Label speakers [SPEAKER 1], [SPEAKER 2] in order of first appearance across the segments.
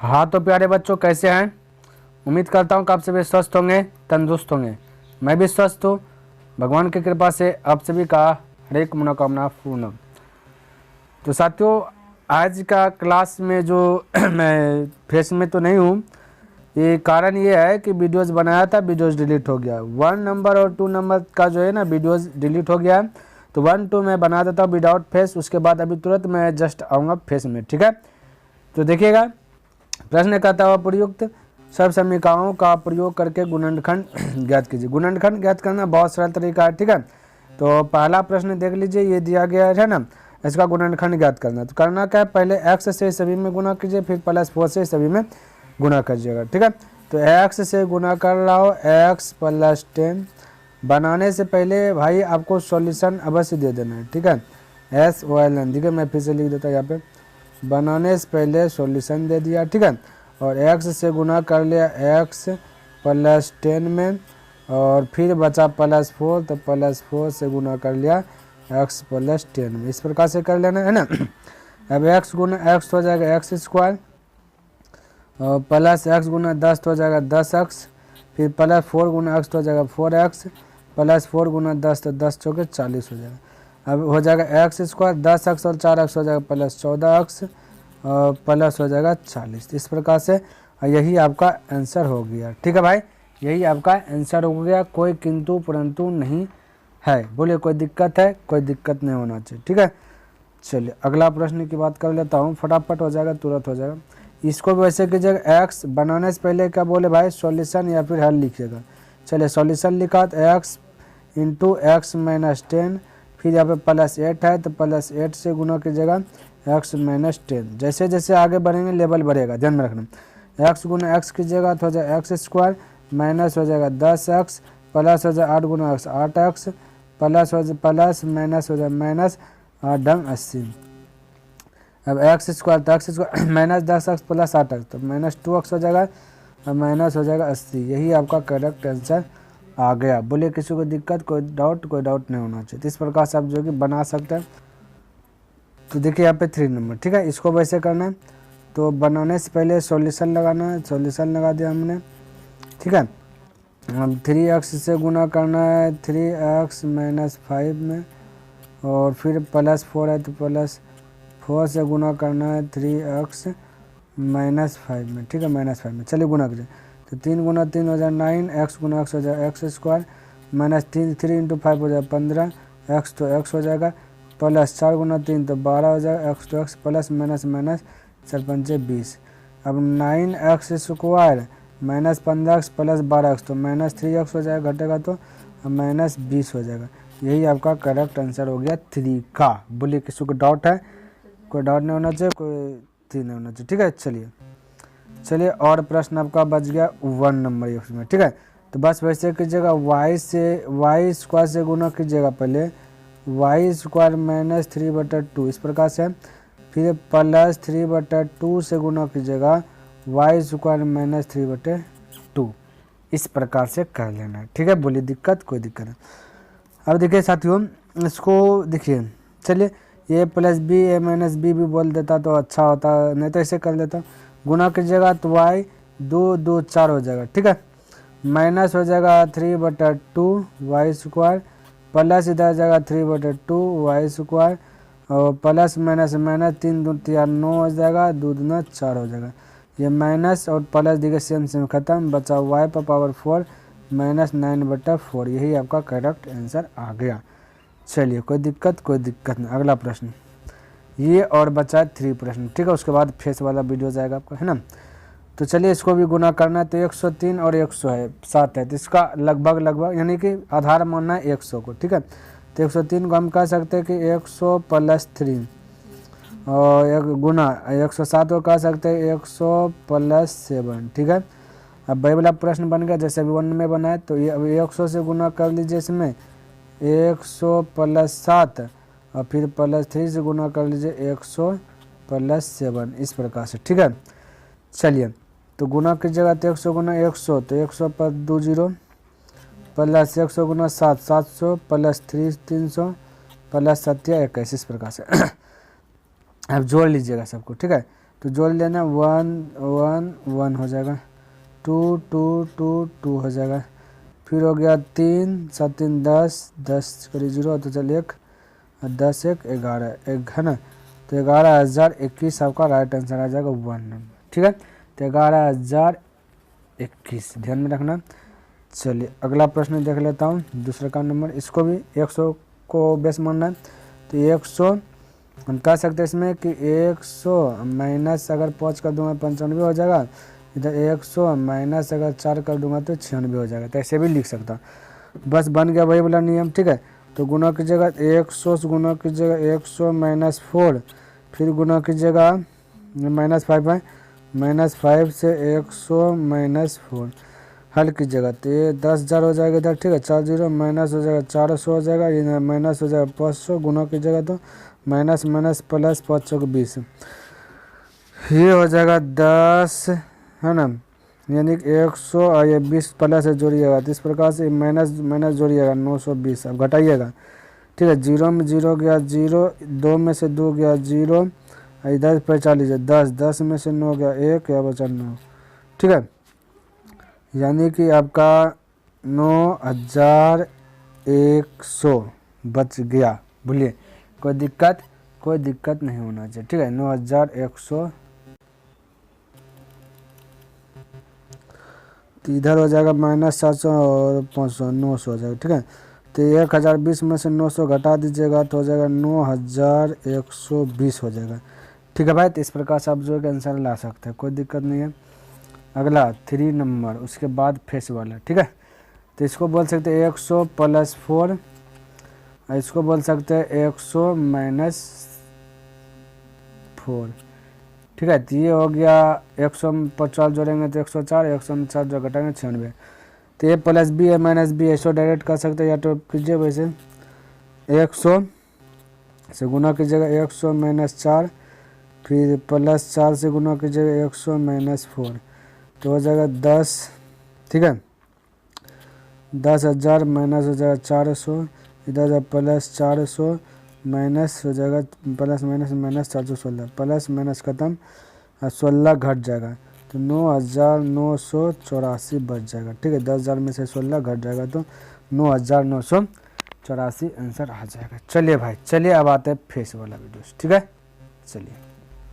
[SPEAKER 1] हाँ तो प्यारे बच्चों, कैसे हैं? उम्मीद करता हूँ कि आप सभी स्वस्थ होंगे, तंदुरुस्त होंगे। मैं भी स्वस्थ हूँ, भगवान की कृपा से आप सभी का हर एक मनोकामना पूर्ण हो। तो साथियों, आज का क्लास में जो मैं फेस में तो नहीं हूँ, ये कारण ये है कि वीडियोस बनाया था, वीडियोस डिलीट हो गया। 1 नंबर और 2 नंबर का जो है ना वीडियोस डिलीट हो गया है। तो 1 2 मैं बना देता हूँ विदाउट फेस, उसके बाद अभी तुरंत मैं जस्ट आऊँगा फेस में, ठीक है। तो देखिएगा, प्रश्न कहता हुआ प्रयुक्त सब समीकरणों का प्रयोग करके गुणनखंड ज्ञात कीजिए। गुणनखंड ज्ञात करना बहुत सरल तरीका है, ठीक है। तो पहला प्रश्न देख लीजिए, ये दिया गया है ना, इसका गुणनखंड ज्ञात करना। तो करना क्या है, पहले x से सभी में गुणा कीजिए, फिर +4 से सभी में गुणा कीजिएगा, ठीक है। तो x से गुणा कर रहा हो, x + 10 बनाने से पहले भाई आपको सॉल्यूशन अवश्य दे देना है, ठीक है। SOLN, ठीक है, मैं फिर से लिख देता हूँ यहाँ पे, बनाने से पहले सॉल्यूशन दे दिया, ठीक है। और x से गुना कर लिया x + 10 में, और फिर बचा +4, तो +4 से गुना कर लिया x + 10 में। इस प्रकार से कर लेना है ना। अब x गुना x हो जाएगा x², और प्लस x गुना 10 हो जाएगा 10x, फिर +4 गुना x हो जाएगा 4x, +4 गुना 10 तो 10 चौके 40 हो जाएगा। अब हो जाएगा x², 10x और 4x हो जाएगा +14x, और प्लस हो जाएगा 40। इस प्रकार से यही आपका आंसर हो गया, ठीक है भाई, यही आपका आंसर हो गया। कोई किंतु परंतु नहीं है, बोले कोई दिक्कत है? कोई दिक्कत नहीं होना चाहिए, ठीक है। चलिए अगला प्रश्न की बात कर लेता हूँ, फटाफट हो जाएगा, तुरंत हो जाएगा। इसको भी वैसे कीजिएगा, x बनाने से पहले क्या बोले भाई, सॉल्यूशन या फिर हल लिखिएगा। चलिए सॉल्यूशन लिखा तो x × x - 10, फिर यहाँ पे +8 है तो +8 से गुना कीजिएगा x - 10। जैसे जैसे आगे बढ़ेंगे लेवल बढ़ेगा, ध्यान में रखना। x गुना x कीजिएगा तो हो जाएगा x², माइनस हो जाएगा 10x, प्लस हो जाएगा 8 गुना x 8x, प्लस माइनस हो जाएगा माइनस 8×80। अब x² तो x² minus 10x plus 8x तो -2x हो जाएगा, और माइनस हो जाएगा 80। यही आपका करेक्ट आंसर आ गया। बोले किसी को दिक्कत, कोई डाउट नहीं होना चाहिए। तो इस प्रकार से आप जो कि बना सकते हैं। तो देखिए यहाँ पे 3 नंबर, ठीक है, इसको वैसे करना है। तो बनाने से पहले सॉल्यूशन लगाना है, सॉल्यूशन लगा दिया हमने, ठीक है। अब 3x से गुना करना है 3x - 5 में, और फिर +4 है तो +4 से गुना करना है 3x - 5 में, ठीक है, -5 में। चलिए गुना कीजिए, तो 3 गुना 3 हो जाए 9, x गुना x हो जाएगा x², -3 3 × 5 हो जाएगा 15, x तो x हो जाएगा, +4 गुना 3 तो 12 हो जाएगा, x तो x, प्लस माइनस माइनस 4 × 20। अब 9x² -15x प्लस 12x तो -3x हो जाएगा, घटेगा तो -20 हो जाएगा। यही आपका करेक्ट आंसर हो गया 3 का। बोलिए किसी को डाउट है? कोई डाउट नहीं होना चाहिए, कोई 3 नहीं होना चाहिए, ठीक है। चलिए और प्रश्न आपका बच गया 1 नंबर इसमें, ठीक है। तो बस वैसे कीजिएगा, y² से गुना कीजिएगा, पहले y² - 3/2 इस प्रकार से, फिर +3/2 से गुना कीजिएगा y² - 3/2 इस प्रकार से कर लेना है, ठीक है। बोलिए दिक्कत? कोई दिक्कत नहीं। अब देखिए साथियों, इसको देखिए, चलिए a + b a - b भी बोल देता तो अच्छा होता, नहीं तो ऐसे कर लेता हूँ। गुना कीजिएगा तो y 2 2 4 हो जाएगा, ठीक है। माइनस हो जाएगा 3/2 y², प्लस इधर आ जाएगा 3/2 y², और प्लस माइनस माइनस 3 दूनी 4 9 हो जाएगा, 2 दूना 4 हो जाएगा। ये माइनस और प्लस देखिए सेम खत्म, बचा y⁴ -9/4। यही आपका करेक्ट आंसर आ गया। चलिए कोई दिक्कत नहीं। अगला प्रश्न ये और बचा 3 प्रश्न, ठीक है। उसके बाद फेस वाला वीडियो जाएगा आपका, है ना। तो चलिए इसको भी गुना करना है। तो 103 और 100 है, 7 है, तो इसका लगभग यानी कि आधार मानना है 100 को, ठीक है। तो 103 को हम कह सकते हैं कि 100 + 3, और एक गुना 107 को कह सकते हैं 100 + 7, ठीक है। अब वही वाला प्रश्न बन गया जैसे अभी 1 में बना है। तो ये अब 100 से गुना कर लीजिए, इसमें 100 + 7, और फिर +3 से गुना कर लीजिए 100 + 7 इस प्रकार से, ठीक है। चलिए तो गुना कीजिएगा तो 100 गुना 100 तो 100 + 2 0, प्लस 100 गुना 7 700, प्लस 3 300, प्लस 7 21 इस प्रकार से। अब जोड़ लीजिएगा सबको, ठीक है। तो जोड़ लेना 1 1 1 हो जाएगा, 2 2 2 2 हो जाएगा, फिर हो गया 3 7 3 10 10 करी 0 तो चल 1 और 10 1 11 1 है ना। तो 11,021 आपका राइट आंसर आ जाएगा 1 नंबर। ठीक है, तो 11,021 ध्यान में रखना। चलिए अगला प्रश्न देख लेता हूँ, दूसरा का नंबर, इसको भी 100 को बेस मानना है। तो 100 हम कह सकते हैं इसमें कि 100 माइनस अगर 5 कर दूंगा 95 हो जाएगा, इधर 100 माइनस अगर 4 कर दूंगा तो 96 हो जाएगा। तो ऐसे भी लिख सकता हूँ, बस बन गया वही वाला नियम। ठीक है, तो गुना कीजिएगा 100 से गुना कीजिएगा 100 माइनस 4, फिर गुना कीजिएगा -5 है, -5 से 100 माइनस 4 हल कीजिएगा तो ये 10,000 हो जाएगा इधर। ठीक है, 4 0 माइनस हो जाएगा 400 हो जाएगा, ये माइनस हो जाएगा 500, गुना कीजिएगा तो माइनस माइनस प्लस 520, ये हो जाएगा 10 है ना, यानी कि 100 और ये 20 प्लस से जोड़िएगा तो इस प्रकार से माइनस माइनस जोड़िएगा 920। अब घटाइएगा, ठीक है, 0 में 0 गया 0, 2 में से 2 गया 0, इधर पहचान लीजिए 10, 10 में से 9 गया 1, या बचा 9। ठीक है, यानी कि आपका 9,100 बच गया। बोलिए कोई दिक्कत नहीं होना चाहिए। ठीक है, 9,100 तो इधर हो जाएगा -700 और 500 900 हो जाएगा। ठीक है, तो 1,020 में से 900 घटा दीजिएगा तो हो जाएगा 9,120 हो जाएगा। ठीक है भाई, तो इस प्रकार से आप जो है आंसर ला सकते हैं, कोई दिक्कत नहीं है। अगला 3 नंबर, उसके बाद फेस वाला। ठीक है, तो इसको बोल सकते हैं 100 प्लस 4, इसको बोल सकते हैं 100 माइनस 4। ठीक है, तो ये हो गया 100 में 50 जोड़ेंगे तो 104, 100 में 4 जो घटाएंगे 96। तो ये प्लस बी है माइनस बी है, इसको डायरेक्ट कर सकते हैं या तो कीजिए वैसे 100 से गुना कीजिएगा 100 माइनस 4, फिर प्लस 4 से गुना कीजिएगा 100 माइनस 4 तो हो जाएगा 10। ठीक है, 10,000 माइनस हो जाएगा 400, इधर प्लस 400 माइनस हो जाएगा plus minus minus 416, plus minus खत्म और 16 घट जाएगा तो 9,984 बच जाएगा। ठीक है, 10,000 में से 16 घट जाएगा तो 9,984 आंसर आ जाएगा। चलिए भाई, चलिए अब आते हैं फेस वाला वीडियो। ठीक है, चलिए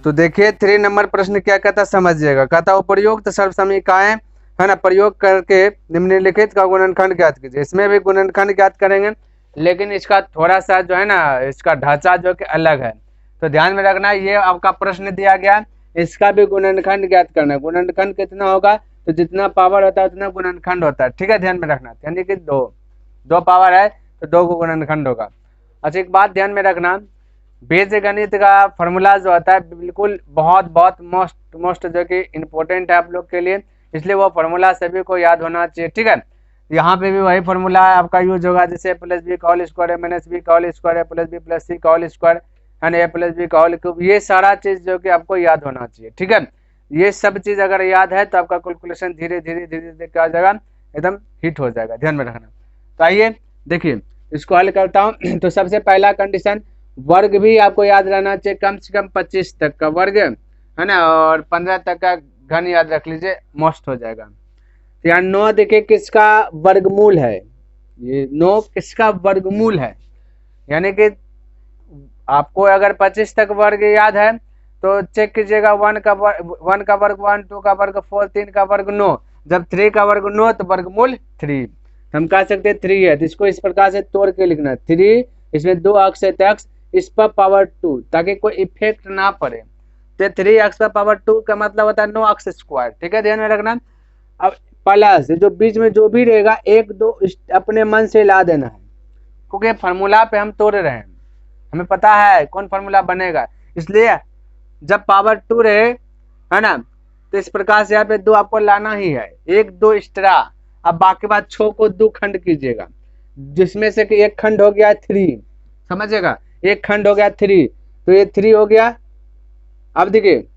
[SPEAKER 1] तो देखिए 3 नंबर प्रश्न क्या कहता समझिएगा। कहता उपयुक्त सर्वसमीकाएं है ना प्रयोग करके निम्नलिखित का गुणनखंड ज्ञात कीजिए। इसमें भी गुणनखंड ज्ञात करेंगे, लेकिन इसका थोड़ा सा जो है ना इसका ढांचा जो कि अलग है, तो ध्यान में रखना। ये आपका प्रश्न दिया गया, इसका भी गुणनखंड ज्ञात करना है। गुणनखंड कितना होगा, तो जितना पावर होता है उतना गुणनखंड होता है। ठीक है, ध्यान में रखना, यानी कि दो पावर है तो 2 को गुणनखंड होगा। अच्छा, एक बात ध्यान में रखना, बीजगणित का फॉर्मूला जो होता है बिल्कुल बहुत मोस्ट जो कि इम्पोर्टेंट है आप लोग के लिए, इसलिए वो फॉर्मूला सभी को याद होना चाहिए। ठीक है, यहाँ पे भी वही फॉर्मूला आपका यूज होगा, जैसे प्लस बी का होल स्क्वायर है माइनस बी का होल स्क्वायर है प्लस बी प्लस सी का होल स्क्वायर है ना, ए प्लस बी का होल क्यूब, ये सारा चीज जो कि आपको याद होना चाहिए। ठीक है, ये सब चीज अगर याद है तो आपका कैलकुलेशन धीरे धीरे क्या हो जाएगा, एकदम हिट हो जाएगा। ध्यान में रखना। तो आइए देखिए इसको हल करता हूँ। तो सबसे पहला कंडीशन, वर्ग भी आपको याद रहना चाहिए, कम से कम 25 तक का वर्ग है ना, और 15 तक का घन याद रख लीजिए, मोस्ट हो जाएगा। तो यहाँ 9 देखिए किसका वर्गमूल है, ये 9 किसका वर्गमूल है, यानी कि आपको अगर 25 तक वर्ग याद है तो चेक कीजिएगा 1 का वर्ग 1, 2 का वर्ग 4, 3 का वर्ग 9, जब 3 का वर्ग 9 तो वर्गमूल 3, हम कह सकते हैं 3 है। तो इसको इस प्रकार से तोड़ के लिखना, 3 इसमें 2 अक्ष है x, इस पर पावर 2, ताकि कोई इफेक्ट ना पड़े। तो 3 अक्ष पर पावर 2 का मतलब होता है 9 अक्ष स्क्वायर। ठीक है, ध्यान में रखना। अब प्लस जो बीच में जो भी रहेगा 1 2 अपने मन से ला देना है, क्योंकि फार्मूला पे हम तोड़ रहे हैं, हमें पता है कौन फार्मूला बनेगा, इसलिए जब पावर 2 रहे है ना, तो इस प्रकार से यहाँ पे 2 आपको लाना ही है, 1 2 एक्स्ट्रा। अब बाकी बात 6 को 2 खंड कीजिएगा, जिसमें से कि एक खंड हो गया 3, समझिएगा, एक खंड हो गया 3, तो ये 3 हो गया। अब देखिए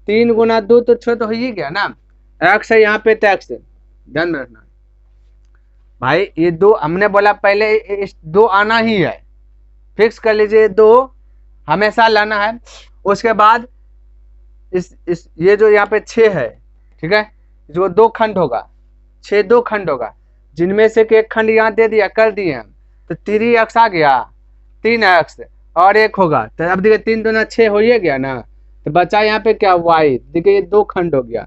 [SPEAKER 1] 3 गुना 2 तो 6 तो हो ही गया ना, एक्स है यहाँ पे तो एक्स, ध्यान में रखना भाई। ये 2 हमने बोला पहले 2 आना ही है, फिक्स कर लीजिए, 2 हमेशा लाना है। उसके बाद इस ये जो यहाँ पे 6 है, ठीक है, जो 2 खंड होगा, 6 2 खंड होगा, जिनमें से एक खंड यहाँ दे दिया, कर दिए हम, तो 3 अक्ष आ गया, 3 अक्ष और एक होगा, तो अब देखिए 3 दूना 6 हो ही गया ना, तो बचा यहाँ पे क्या वाई, देखिए ये 2 खंड हो गया,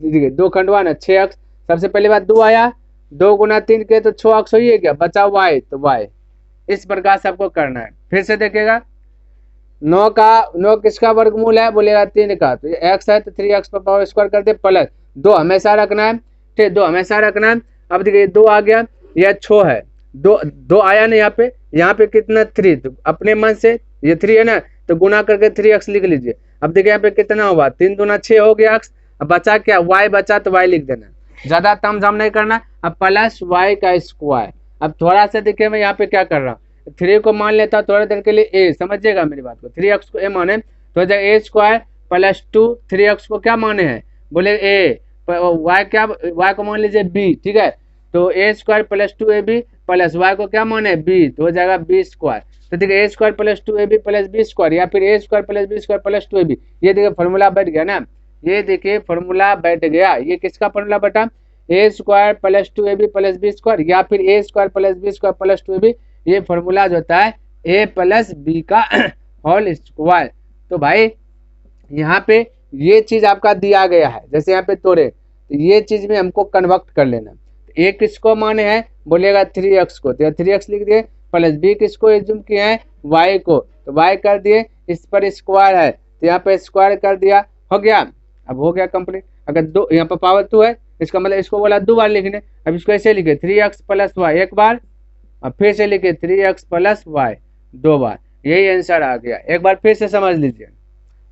[SPEAKER 1] देखिए 2 खंड हुआ ना, 6 अक्ष, सबसे पहली बात 2 आया, 2 गुना 3 के तो 6 अक्ष हो ही गया, बचा वाई, तो वाई इस प्रकार से आपको करना है। फिर से देखिएगा, 9 किसका वर्गमूल है, बोलेगा 3 का, तो ये एक्स है तो 3x पर पावर स्क्वायर कर दे, प्लस 2 हमेशा रखना है, ठीक, 2 हमेशा रखना है। अब देखिए 2 आ गया, यह 6 है, 2 आया ना यहाँ पे कितना 3, तो अपने मन से ये 3 है ना, तो गुना करके 3x लिख लीजिए। अब देखिए यहाँ पे कितना हुआ, 3 दूना 6 हो गया x, अब बचा क्या y बचा, तो y लिख देना, ज्यादा तामझाम नहीं करना। अब प्लस y का स्क्वायर, अब थोड़ा सा देखिए मैं यहाँ पे क्या कर रहा हूँ, 3 को मान लेता हूँ थोड़ा देर के लिए a, समझिएगा मेरी बात को, 3x को a माने तो हो जाएगा a स्क्वायर प्लस 2, 3x को क्या माने हैं, बोले a, y क्या, y को मान लीजिए b, ठीक है, तो a square plus 2ab plus y को क्या माने b, तो हो जाएगा b स्क्वायर। तो देखिए a square plus 2ab plus b square, या फिर a square plus b square plus 2ab, ये देखिए फॉर्मूला बैठ गया ना, ये देखिए फॉर्मूला बैठ गया, ये किसका फॉर्मूला बैठा, a square plus 2ab plus b square, या फिर a square plus b square plus 2ab, ये फॉर्मूला जो होता है a प्लस b का होल स्क्वायर। तो भाई यहाँ पे ये चीज आपका दिया गया है, जैसे यहाँ पे तोड़े, तो ये चीज में हमको कन्वर्ट कर लेना। a किसको माने हैं, बोलेगा 3x को, तो 3x लिख दिए, प्लस b किसको एज्यूम किए हैं, y को, तो y कर दिए, इस पर स्क्वायर है तो यहाँ पे स्क्वायर कर दिया, हो गया, अब हो गया कंप्लीट। अगर दो यहाँ पर पावर 2 है, इसका मतलब इसको बोला 2 बार लिखने, अब इसको ऐसे लिखे 3x प्लस y एक बार, और फिर से लिखे 3x प्लस y 2 बार, यही आंसर आ गया। एक बार फिर से समझ लीजिए,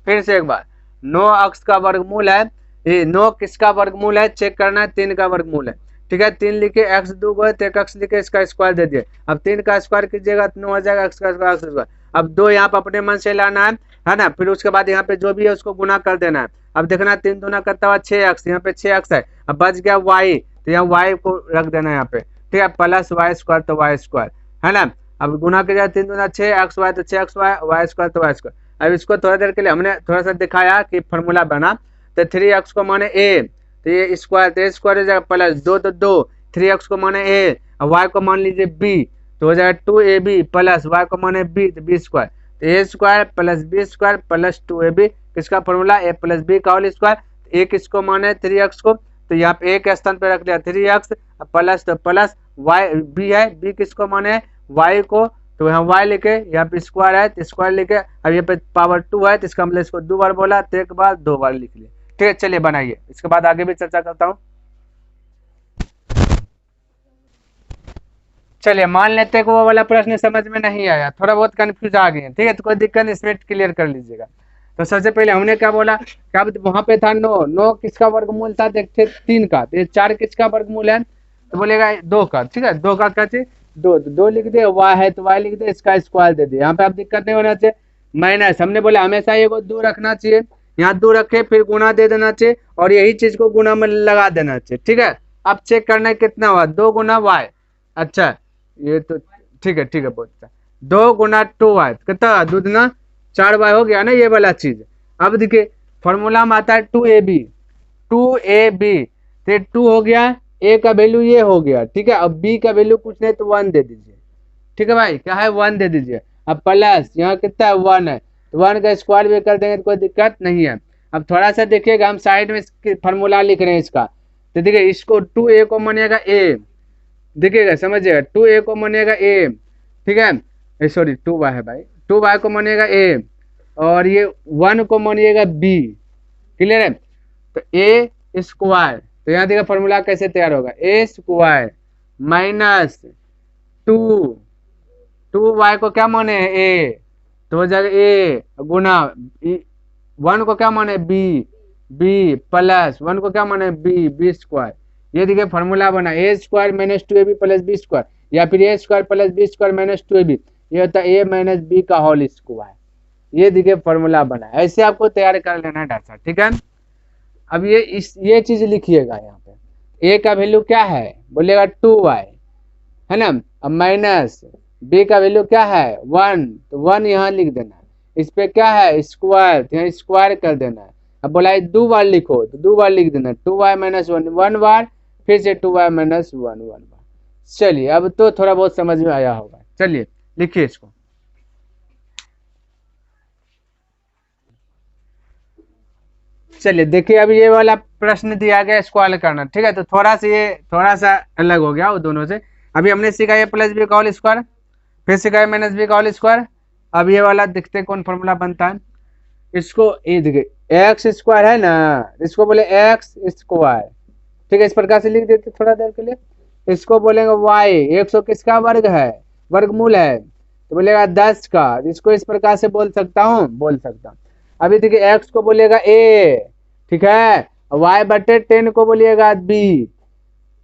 [SPEAKER 1] फिर से एक बार, 9 अक्ष का वर्गमूल है, ये 9 किसका वर्गमूल है, चेक करना है, 3 का वर्गमूल है, ठीक है, 3 लिखे, x 2 गए तो एक अक्ष लिखे, इसका स्क्वायर दे दिए, अब 3 का स्क्वायर कीजिएगा तो 9 हो जाएगा, x का स्क्वायर। अब 2 यहाँ पर अपने मन से लाना है ना, फिर उसके बाद यहाँ पे जो भी है उसको गुना कर देना है। अब देखना 3 दूना करता हुआ 6x, यहाँ पे 6x है, अब बच गया y, तो यहाँ y को रख देना है यहाँ पे, ठीक है, प्लस y स्क्वायर, तो y स्क्वायर है ना, अब गुना किया 3 दूना 6xy, तो 6xy, y स्क्वायर तो y स्क्वायर। अब इसको थोड़ा देर के लिए हमने थोड़ा सा दिखाया कि फॉर्मूला बना, तो 3x को माने a, तो ये स्क्वायर, तो स्क्वायर हो जाएगा प्लस 2 तो 2, 3x को माने a, और y को मान लीजिए b, तो हो जाएगा 2ab प्लस y को माने b, तो b स्क्वायर, तो a square plus b square plus 2ab, किसका फॉर्मूला, a प्लस b का होल स्क्वायर, a किसको माने 3x को, तो यहाँ पे a के स्थान पे रख दिया 3x प्लस, तो प्लस y b है, b किसको माने y को, तो यहाँ y लिखे, यहाँ पे स्क्वायर है तो स्क्वायर लिखे, अब यहाँ पे पावर 2 है तो इसका मतलब इसको 2 बार बोला, तो एक बार 2 बार लिख लिया, ठीक है। चलिए बनाइए, इसके बाद आगे भी चर्चा करता हूँ। चलिए मान लेते हैं कि वो वाला प्रश्न समझ में नहीं आया, थोड़ा बहुत कंफ्यूज आ गए, ठीक है, तो कोई दिक्कत, इसमें क्लियर कर लीजिएगा। तो सबसे पहले हमने क्या बोला, क्या वहां पे था 9 किसका वर्गमूल था, देखते 3 का, तो ये 4 किसका वर्गमूल है, तो बोलेगा 2 का, ठीक है, 2 का क्या चाहिए, 2 लिख दे, y है तो y लिख दे, इसका स्क्वायर दे दे, यहाँ पे आप दिक्कत नहीं होना चाहिए। माइनस, हमने बोला हमेशा ये को 2 रखना चाहिए, यहाँ 2 रखे फिर गुना दे देना चाहिए, और यही चीज को गुना में लगा देना चाहिए, ठीक है। अब चेक करना है कितना हुआ, 2 गुना y, अच्छा ये तो ठीक है, ठीक है, बहुत अच्छा, 2 गुना 2y कितना, 2 दूना 4y हो गया ना, ये वाला चीज। अब देखिए फॉर्मूला में आता है 2ab, 2ab, तो 2 हो गया, a का वैल्यू ये हो गया, ठीक है, अब b का वैल्यू कुछ नहीं तो 1 दे दीजिए, ठीक है भाई, क्या है 1 दे दीजिए। अब प्लस यहाँ कितना है 1 है, तो 1 का स्क्वायर भी कर देंगे तो कोई दिक्कत नहीं है। अब थोड़ा सा देखिएगा, हम साइड में फॉर्मूला लिख रहे हैं इसका, तो देखिए इसको 2a को मानिएगा a, देखिएगा समझिएगा, 2a को मानिएगा a, ठीक है, सॉरी 2y है भाई, 2y को मानिएगा a, और ये 1 को मानिएगा b, क्लियर है, तो a स्क्वायर, तो यहाँ देखिए फॉर्मूला कैसे तैयार होगा, a स्क्वायर माइनस 2y को क्या माने है a, तो हो जाएगा a गुना 1 को क्या माने b प्लस 1 को क्या माने b स्क्वायर, ये देखिए फॉर्मूला बना, a square minus 2ab plus b square, या फिर a square plus b square minus 2ab, ये होता है a माइनस b का होल स्क्वायर, ये देखिए फॉर्मूला बना, ऐसे आपको तैयार कर लेना है डाटा, ठीक है। अब ये चीज लिखिएगा, यहाँ पे a का वैल्यू क्या है, बोलेगा 2y है ना, अब माइनस b का वैल्यू क्या है 1, तो 1 यहाँ लिख देना है, इस पे क्या है स्क्वायर, तो यहाँ स्क्वायर कर देना है। अब बोला है 2 बार लिखो तो 2 बार लिख देना, 2y माइनस 1 1 बार, फिर से 2y माइनस 1 1 बार। चलिए अब तो थोड़ा बहुत समझ में आया होगा। चलिए लिखिए इसको। चलिए देखिए अब ये वाला प्रश्न दिया गया, इसको हल करना, ठीक है। तो थोड़ा सा अलग हो गया वो दोनों से। अभी हमने सीखा ए प्लस बी का होल स्क्वायर, फिर सीखा है माइनस बी का होल स्क्वायर। अब ये वाला देखते कौन फॉर्मूला बनता है। इसको ये देखिए एक्स स्क्वायर है ना, इसको बोले एक्स स्क्वायर, ठीक है। इस प्रकार से लिख देते थोड़ा देर के लिए। इसको बोलेंगे वाई, 100 किसका वर्ग है, वर्गमूल है, तो बोलेगा 10 का। इसको इस प्रकार से बोल सकता हूँ, बोल सकता हूँ। अभी देखिए एक्स को बोलिएगा ए, ठीक है, वाई बटे 10 को बोलिएगा बी।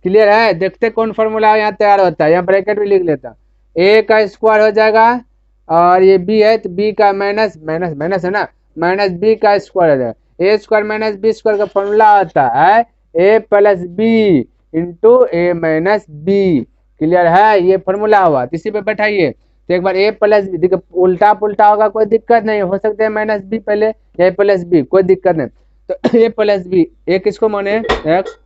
[SPEAKER 1] क्लियर है। देखते कौन फॉर्मूला यहाँ तैयार होता है। यहाँ ब्रैकेट भी लिख लेता, ए का स्क्वायर हो जाएगा और ये बी है तो बी का माइनस माइनस माइनस है ना, माइनस बी का स्क्वायर हो जाएगा। ए स्क्वायर माइनस बी स्क्वायर का फॉर्मूला होता है ए प्लस बी इंटू ए माइनस बी। क्लियर है, ये फॉर्मूला हुआ। तो इसी पे बैठाइए तो एक बार ए प्लस बी, देखिए उल्टा पुल्टा होगा कोई दिक्कत नहीं, हो सकता है माइनस बी पहले या ए प्लस बी, कोई दिक्कत नहीं। तो ए प्लस बी, ए किसको माने एक्स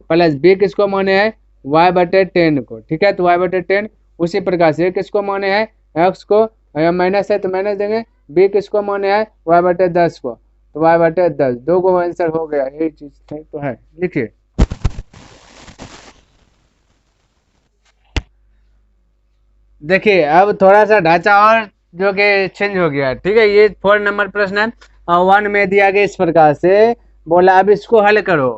[SPEAKER 1] प्लस बी किसको माने है वाई बटे 10 को, ठीक है। तो वाई बटे 10 उसी प्रकार से किसको माने है एक्स को, माइनस है तो माइनस देंगे, बी किसको माने है वाई बटे 10 को, तो वाई बटे 10, दो को आंसर हो गया। यही चीज तो है, लिखिए। देखिए अब थोड़ा सा ढांचा और जो कि चेंज हो गया, ठीक है। ये 4 नंबर प्रश्न है, 1 में दिया गया इस प्रकार से, बोला अब इसको हल करो,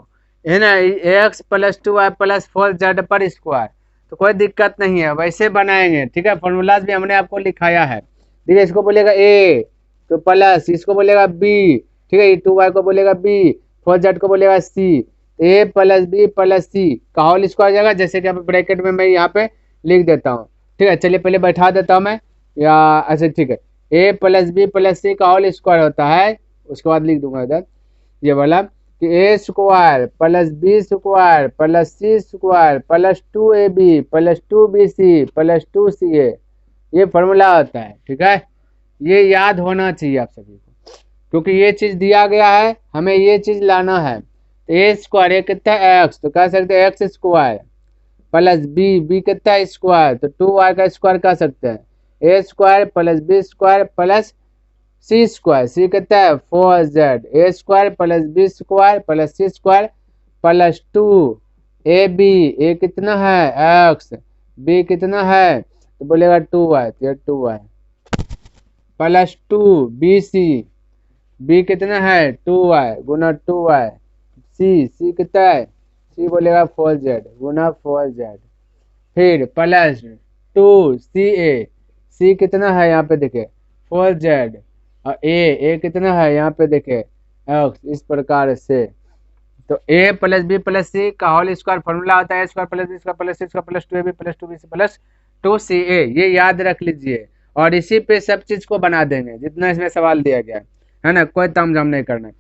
[SPEAKER 1] है ना, x plus 2y plus 4z पर स्क्वायर। तो कोई दिक्कत नहीं है, वैसे बनाएंगे, ठीक है। फॉर्मूलाज भी हमने आपको लिखाया है। ठीक है, इसको बोलेगा ए तो प्लस, इसको बोलेगा बी, ठीक है, 2y को बोलेगा बी, 4z को बोलेगा सी, ए प्लस बी प्लस सी का होल स्क्वायर हो जाएगा। जैसे कि आप ब्रैकेट में मैं यहाँ पे लिख देता हूँ, ठीक है। चलिए पहले बैठा देता हूँ मैं, या अच्छा ठीक है, ए प्लस बी प्लस सी का होल स्क्वायर होता है, उसके बाद लिख दूंगा इधर ये वाला कि a square plus B square plus c square plus 2ab plus 2bc plus 2ca, ये फॉर्मूला होता है, ठीक है। ये याद होना चाहिए आप सभी को, क्योंकि ये चीज दिया गया है, हमें ये चीज लाना है। ए स्क्वायर ये कितना है एक्स, तो कह सकते हैं x square plus B, B कितना है स्क्वायर, तो 2y का स्क्वायर कह सकते हैं। A square plus B square plus c square, c कितना है 4z, a square plus B square plus c square plus 2ab, a कितना है एक्स, बी कितना है तो बोलेगा 2y, तो ये 2y प्लस 2bc, बी कितना है 2y गुना 2y, सी कितना है, सी बोलेगा 4z गुना 4z, फिर प्लस 2ca, सी कितना है यहाँ पे देखे 4z, और ए कितना है यहाँ पे देखे एक्स, इस प्रकार से। तो a plus b plus c का होल स्क्वायर फॉर्मूला होता है square plus B square plus c square plus 2ab plus 2bc plus 2ca, ये याद रख लीजिए। और इसी पे सब चीज को बना देंगे जितना इसमें सवाल दिया गया है ना, कोई तामझाम नहीं करना है।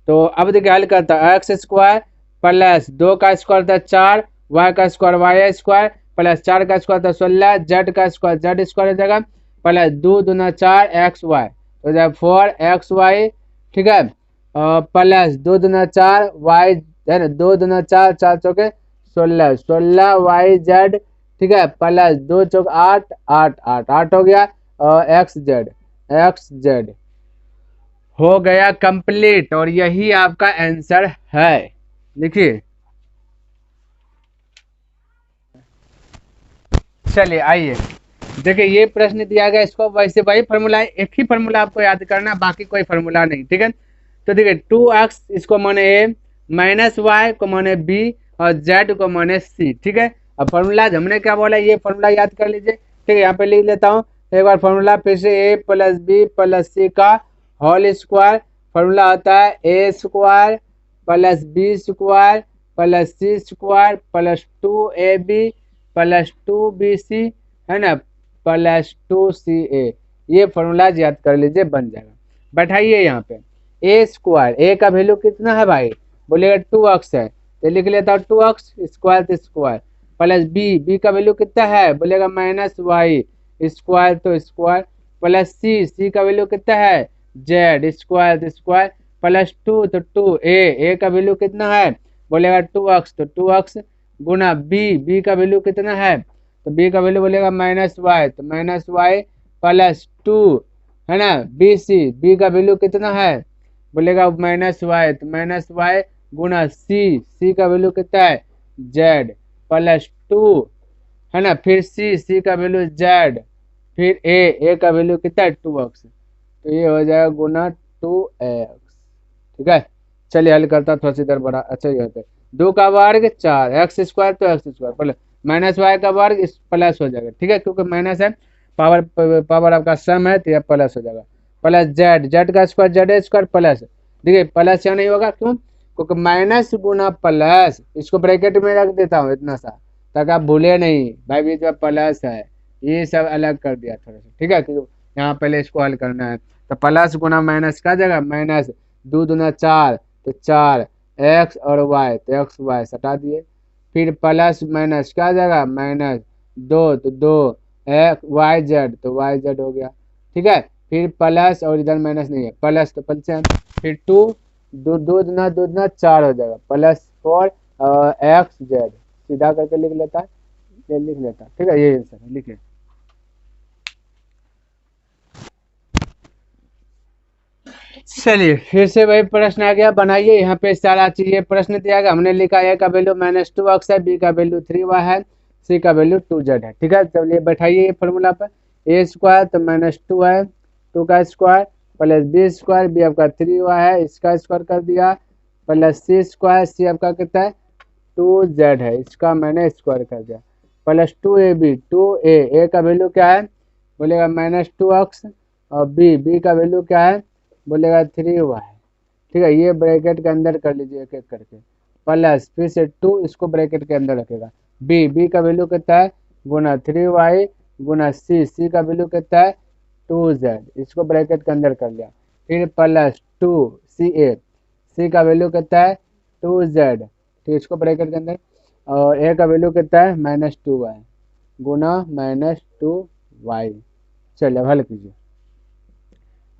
[SPEAKER 1] तो अब देखिए हल करता है एक्स स्क्वायर प्लस 2 का स्क्वायर था 4, वाई का स्क्वायर वाई स्क्वायर प्लस 4 का स्क्वायर था 16, जेड का स्क्वायर जेड स्क्वायर हो जाएगा प्लस 2 दूना 4 एक्स वाई, तो जाए 4 एक्स वाई, ठीक है, प्लस 2 दूना 4 वाई है ना, 2 दूना 4 4 चौके 16 16 वाई जेड, ठीक है, प्लस 2 चौक 8 8 8 8 हो गया, एक्स जेड हो गया कंप्लीट। और यही आपका आंसर है, देखिए। चलिए आइए देखिए, ये प्रश्न दिया गया, इसको वैसे वही फॉर्मूला है, एक ही फॉर्मूला आपको याद करना, बाकी कोई फॉर्मूला नहीं, ठीक है। तो देखिए 2x इसको माने ए, माइनस वाई को माने बी और जेड को माने सी, ठीक है। अब फॉर्मूला हमने क्या बोला, ये फॉर्मूला याद कर लीजिए, ठीक है। यहाँ पे लिख लेता हूँ एक बार फॉर्मूला फिर से, a plus b plus c का होल स्क्वायर फॉर्मूला होता है a square plus B square plus c square plus 2ab plus 2bc है ना प्लस 2ca, ये फॉर्मूला याद कर लीजिए, बन जाएगा। बैठाइए यहाँ पे ए स्क्वायर, ए का वैल्यू कितना है भाई, बोलेगा 2x है, तो लिख लेता हूँ 2x स्क्वायर तो स्क्वायर प्लस बी का वैल्यू कितना है, बोलेगा माइनस वाई स्क्वायर तो स्क्वायर प्लस सी का वैल्यू कितना है जेड स्क्वायर तो स्क्वायर प्लस 2 तो 2 ए का वैल्यू कितना है, बोलेगा 2x तो 2x गुना बी का वैल्यू कितना है, तो बी का वैल्यू बोलेगा -y तो -y प्लस 2 है ना, बी का वैल्यू कितना है, बोलेगा -y तो -y गुना सी का वैल्यू कितना है z प्लस 2 है ना, फिर सी का वैल्यू z, फिर ए का वैल्यू कितना है 2x, तो ये हो जाएगा गुना 2x। ठीक है, चलिए हल करता थोड़ा सी इधर बड़ा अच्छा ही होता है। 2 का वर्ग 4 एक्स स्क्वायर तो एक्स स्क्वायर प्लस -y का वर्ग इस प्लस हो जाएगा। ठीक है, क्योंकि माइनस है, पावर आपका सम है तो यह प्लस हो जाएगा, प्लस जेड का स्क्वायर जेड स्क्वायर प्लस, देखिए प्लस यहाँ नहीं होगा क्यों, क्योंकि माइनस गुना प्लस, इसको ब्रैकेट में रख देता हूँ इतना सा ताकि आप भूले नहीं भाई बीच में प्लस है, ये सब अलग कर दिया थोड़ा सा। ठीक है, क्योंकि यहाँ पहले इसको हल करना है, तो प्लस गुना माइनस का जगह माइनस 2 दूना 4 तो 4 एक्स और वाई तो एक्स वाई सटा दिए, फिर प्लस माइनस का जगह -2 तो 2 एक्स वाई जेड तो वाई जेड हो गया। ठीक है, फिर प्लस और इधर माइनस नहीं है, प्लस तो प्लस, फिर 2 दो दूना 4 हो जाएगा प्लस 4 एक्स जेड, सीधा करके लिख लेता है, ये लिख लेता है। ठीक है, ये आंसर है, लिखिए। चलिए फिर से वही प्रश्न आ गया, बनाइए यहाँ पे सारा चीज, ये प्रश्न दिया गया, हमने लिखा ए का वैल्यू -2x है, बी का वैल्यू 3y है, सी का वैल्यू 2z है। ठीक है, चलिए बैठाइए ये फॉर्मूला पर, ए स्क्वायर तो -2 है, 2 का square plus B square, B आपका 3y है, इसका स्क्वायर कर दिया, प्लस सी स्क्वायर, सी आपका कितना है 2z है, इसका मैंने स्क्वायर कर दिया, प्लस 2ab 2a का वैल्यू क्या है, बोलेगा -2x, और बी का वैल्यू क्या है, बोलेगा 3y। ठीक है, ये ब्रैकेट के अंदर कर लीजिए एक एक करके, प्लस फिर से 2 इसको ब्रैकेट के अंदर रखेगा, बी का वैल्यू कितना है गुना 3y गुना सी का वैल्यू कितना है 2z, इसको ब्रैकेट के अंदर कर लिया, फिर प्लस 2 सी का वैल्यू कितना है 2z, ठीक इसको ब्रैकेट के अंदर, और ए का वैल्यू कितना है -2y गुना -2y। चलिए अब हल कीजिए,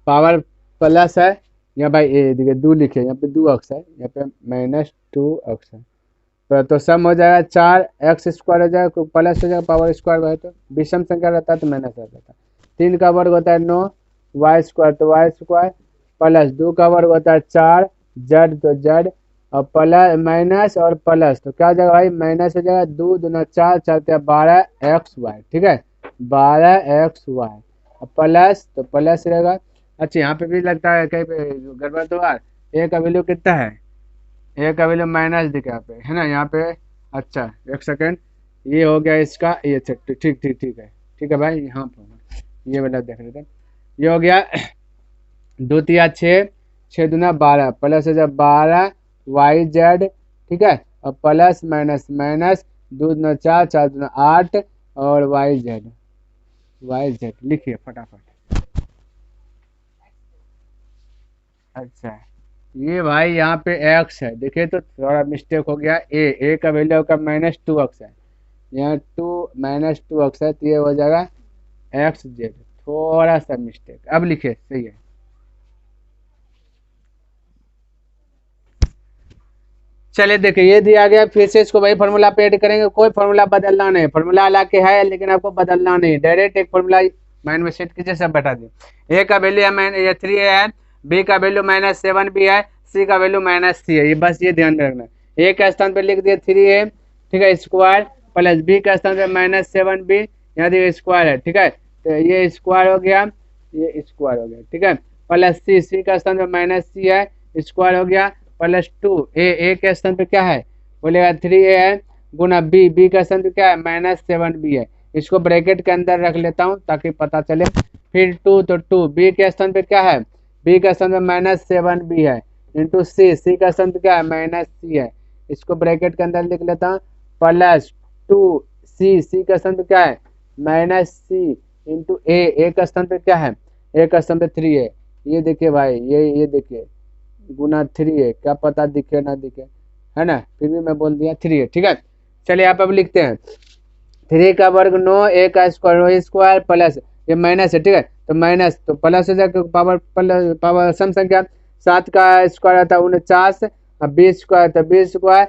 [SPEAKER 1] पावर प्लस है यहाँ भाई, ए देखिए 2 लिखे, यहाँ पे 2x है, यहाँ पे -2x है, तो सम हो जाएगा 4x स्क्वायर हो जाएगा, प्लस हो जाएगा पावर स्क्वायर है, तो विषम संख्या रहता है तो माइनस रहता है, 3 का वर्ग होता है 9 y स्क्वायर तो y स्क्वायर, प्लस 2 का वर्ग होता है 4 z तो z, और प्लस माइनस और प्लस तो क्या हो जाएगा भाई, माइनस हो जाएगा 2 दूना 4 4 12xy। ठीक है, 12xy, प्लस तो प्लस रहेगा। अच्छा यहाँ पे भी लगता है कहीं पे गड़बड़ तो यार, ए का वैल्यू कितना है, ए का वैल्यू माइनस दिखा यहाँ पे है ना, यहाँ पे अच्छा एक सेकेंड, ये हो गया इसका, ये अच्छा ठीक है भाई, यहाँ पर ये वाला देख लेते हैं, ये हो गया 2 तिया 6 6 दूना 12 प्लस हो जाए 12yz। ठीक है, और प्लस माइनस माइनस 2 दूना 4 4 दूना 8 और yz लिखिए फटाफट। अच्छा ये भाई यहाँ पे x है, देखिए तो थोड़ा मिस्टेक हो गया, ए का वैल्यू का -2x है, यहाँ 2 है तो ये हो जाएगा xz, थोड़ा सा मिस्टेक, अब लिखे सही है। चलिए देखिए ये दिया गया, फिर से इसको वही फार्मूला पे ऐड करेंगे, कोई फार्मूला बदलना नहीं, फार्मूला हालांकि है लेकिन आपको बदलना नहीं, डायरेक्ट एक फार्मूला माइंड में सेट कीजिए, सब बैठा दिए, ए का वैल्यू है 3 है, बी का वैल्यू -7 भी है, सी का वैल्यू -3 है, ये बस ये ध्यान में रखना, ए का स्थान पर लिख दिया 3 है, ठीक है स्क्वायर, प्लस बी का स्थान पर -7 बी, यहाँ देखिए स्क्वायर है, ठीक है तो ये स्क्वायर हो गया, ये स्क्वायर हो गया, ठीक है, प्लस सी का स्थान पर -c है, स्क्वायर हो गया, प्लस 2 ए के स्थान पे क्या है, बोलेगा 3a है, गुना बी का स्थान पे क्या है -7b है, इसको ब्रैकेट के अंदर रख लेता हूँ ताकि पता चले, फिर 2 तो 2 बी के स्थान पे क्या है, बी का स्थान पे -7b है, इंटू सी का स्थान पे क्या है -c है, इसको ब्रैकेट के अंदर लिख लेता हूँ, प्लस 2 सी का स्थान पे क्या है -c इंटू ए का स्थान पे क्या है, ए का स्थान पे 3 है, ये देखिए भाई ये देखिए गुना 3 है, क्या पता दिखे ना दिखे, है ना, फिर भी मैं बोल दिया 3 है। ठीक है, चलिए आप अब लिखते हैं 3 का वर्ग 9 ए का स्क्वायर प्लस ये माइनस है, ठीक है तो माइनस तो प्लस हो जाएगा, पावर सम संख्या 7 का स्क्वायर आता है 49, और 20 स्क्वायर तो 20 स्क्वायर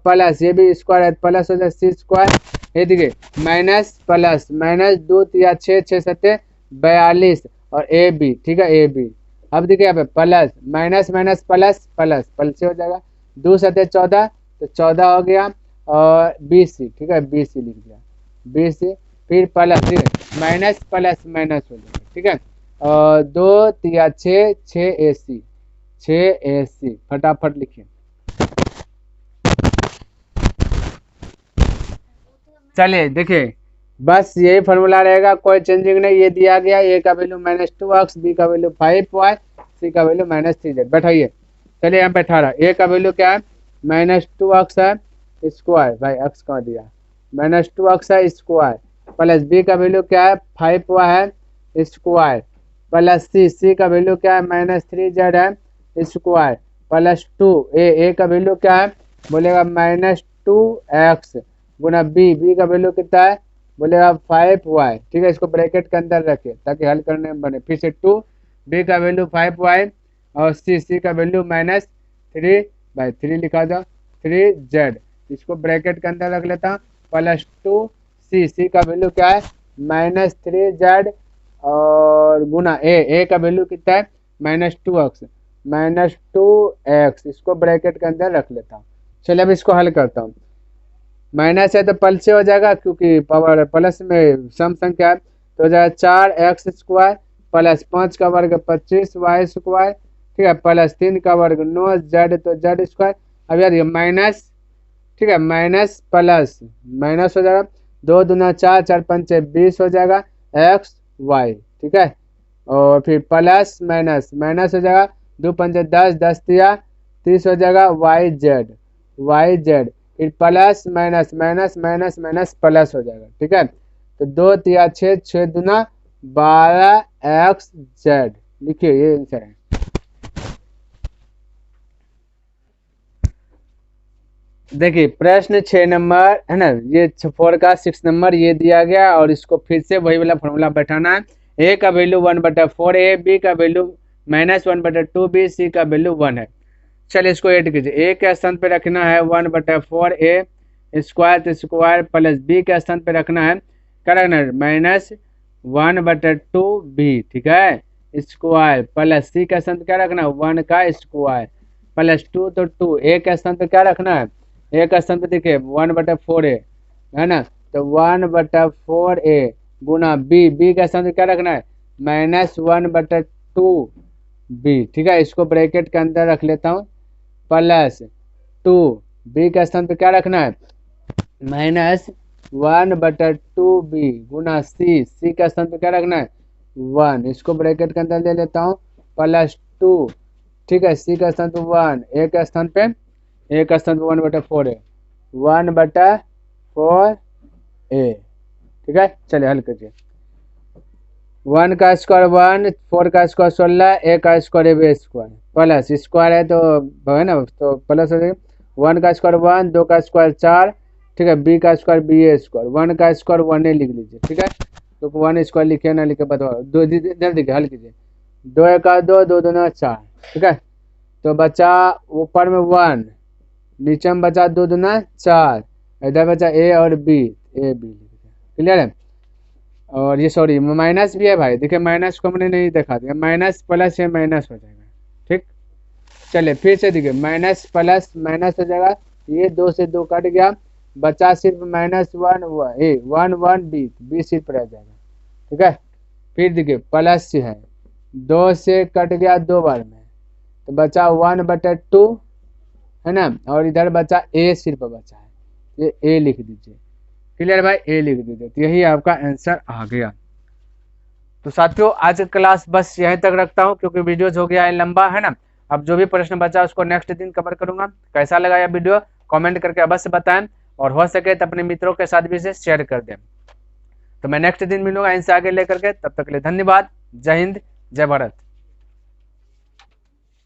[SPEAKER 1] प्लस ये भी स्क्वायर है प्लस हो जाए सी स्क्वायर। ये देखिए माइनस प्लस माइनस 2 या 6 6 7 42 और ए बी, ठीक है ए बी। अब देखिए यहाँ पे plus minus minus plus plus plus से हो जाएगा 2 7 14 तो 14 हो गया और 20 सी, ठीक है 20 सी लिख दिया 20 सी, फिर प्लस ठीक है माइनस प्लस माइनस हो जाएगा, ठीक है। और 2 या 6 6 ए सी 6 ए सी, फटाफट लिखिए। चलिए देखिए बस यही फॉर्मूला रहेगा, कोई चेंजिंग नहीं। ये दिया गया ए का वैल्यू -2x, बी का वैल्यू 5y, सी का वैल्यू -3z। बैठाइए। चलिए यहाँ पे 18 ए का वैल्यू क्या है -2x है स्क्वायर, भाई x कहाँ दिया, -2x है स्क्वायर, प्लस बी का वैल्यू क्या है 5y है स्क्वायर, प्लस सी का वैल्यू क्या है -3z है स्क्वायर, प्लस 2 ए का वैल्यू क्या है बोलेगा -2x गुना बी का वैल्यू कितना है बोलेगा 5y, ठीक है। इसको ब्रैकेट के अंदर रखिए ताकि हल करने में बने। फिर से 2 बी का वैल्यू 5y और सी का वैल्यू -3 भाई 3 लिखा जाओ 3z, इसको ब्रैकेट के अंदर रख लेता हूँ, प्लस 2 सी का वैल्यू क्या है -3z और गुना ए का वैल्यू कितना है -2x, इसको ब्रैकेट के अंदर रख लेता हूँ। चलिए अब इसको हल करता हूँ। माइनस है तो प्लस से हो जाएगा क्योंकि पावर प्लस में सम संख्या है, तो हो जाएगा 4x स्क्वायर प्लस 5 का वर्ग 25y स्क्वायर, ठीक है, प्लस 3 का वर्ग 9z तो z स्क्वायर। अब यार ये माइनस, ठीक है माइनस प्लस माइनस हो जाएगा 2 दूना 4 4 5 20 हो जाएगा x y, ठीक है, और फिर प्लस माइनस माइनस हो जाएगा 2 5 10 10 तिया 30 हो जाएगा y z, फिर plus minus minus minus minus plus हो जाएगा, ठीक है। तो 2 तिया 6 6 दूना 12xz, लिखिए ये आंसर है। देखिए प्रश्न 6 नंबर है ना, ये 4 का 6 नंबर ये दिया गया और इसको फिर से वही वाला फॉर्मूला बैठाना है। ए का वैल्यू 1/4 बी का वैल्यू -1/2 बी, सी का वैल्यू 1 है। चलिए इसको ऐड कीजिए। ए के स्थान पे रखना है 1/4 स्क्वायर स्क्वायर प्लस बी के स्थान पे रखना है क्या रखना है -1/2 बी, ठीक है स्क्वायर, प्लस सी के स्थान पे क्या रखना है 1 का स्क्वायर प्लस 2 तो 2, ए के स्थान पे क्या रखना है ए का स्थान पे देखिए 1/4 है ना, तो 1/4 गुना बी का स्थान पे क्या रखना है -1/2 बी, ठीक है। इसको ब्रैकेट के अंदर रख लेता हूँ, प्लस 2 बी का स्थान पे क्या रखना है -1/2 बी गुना सी का स्थान पे क्या रखना है 1, इसको ब्रैकेट के अंदर ले लेता हूँ, प्लस 2, ठीक है, सी का स्थान पे 1, ए का स्थान पे 1/4 है 1/4 ए, ठीक है। चलिए हल कीजिए। 1 का स्क्वायर 1, 4 का स्क्वायर 16, ए का square B square, plus square है तो है ना तो प्लस हो जाएगा 1 का स्क्वायर 1, 2 का स्क्वायर 4, ठीक है, बी का स्क्वायर बी ए स्क्वायर, 1 का स्क्वायर 1 ए लिख लीजिए, ठीक है, तो 1 स्क्वायर लिखे ना लिखे बताओ, दो देखिए हल कीजिए 2 1 2 2 2 4, ठीक है, तो बचा ऊपर में 1 नीचे में बचा 2 2 4, इधर बचा ए और बी, ए बी क्लियर है। और ये सॉरी माइनस भी है भाई, देखिए माइनस को हमने नहीं देखा दिया, माइनस प्लस है माइनस हो जाएगा, ठीक। चलिए फिर से देखिए माइनस प्लस माइनस हो जाएगा, ये 2 से 2 कट गया, बचा सिर्फ -1 1 बी सिर्फ रह जाएगा, ठीक है। फिर देखिए प्लस है 2 से कट गया 2 बार में, तो बचा 1/2 है ना, और इधर बचा ए सिर्फ बचा है, ये ए लिख दीजिए, क्लियर भाई ए लिख दीजिए, तो यही आपका आंसर आ गया। तो साथियों आज की क्लास बस यहीं तक रखता हूँ क्योंकि वीडियोज हो गया है लंबा है ना। अब जो भी प्रश्न बचा उसको नेक्स्ट दिन कवर करूंगा। कैसा लगा यह वीडियो कमेंट करके अवश्य बताएं और हो सके तो अपने मित्रों के साथ भी इसे शेयर कर दें। तो मैं नेक्स्ट दिन मिलूंगा इनसे आगे लेकर के, तब तक के लिए धन्यवाद। जय हिंद जय भारत।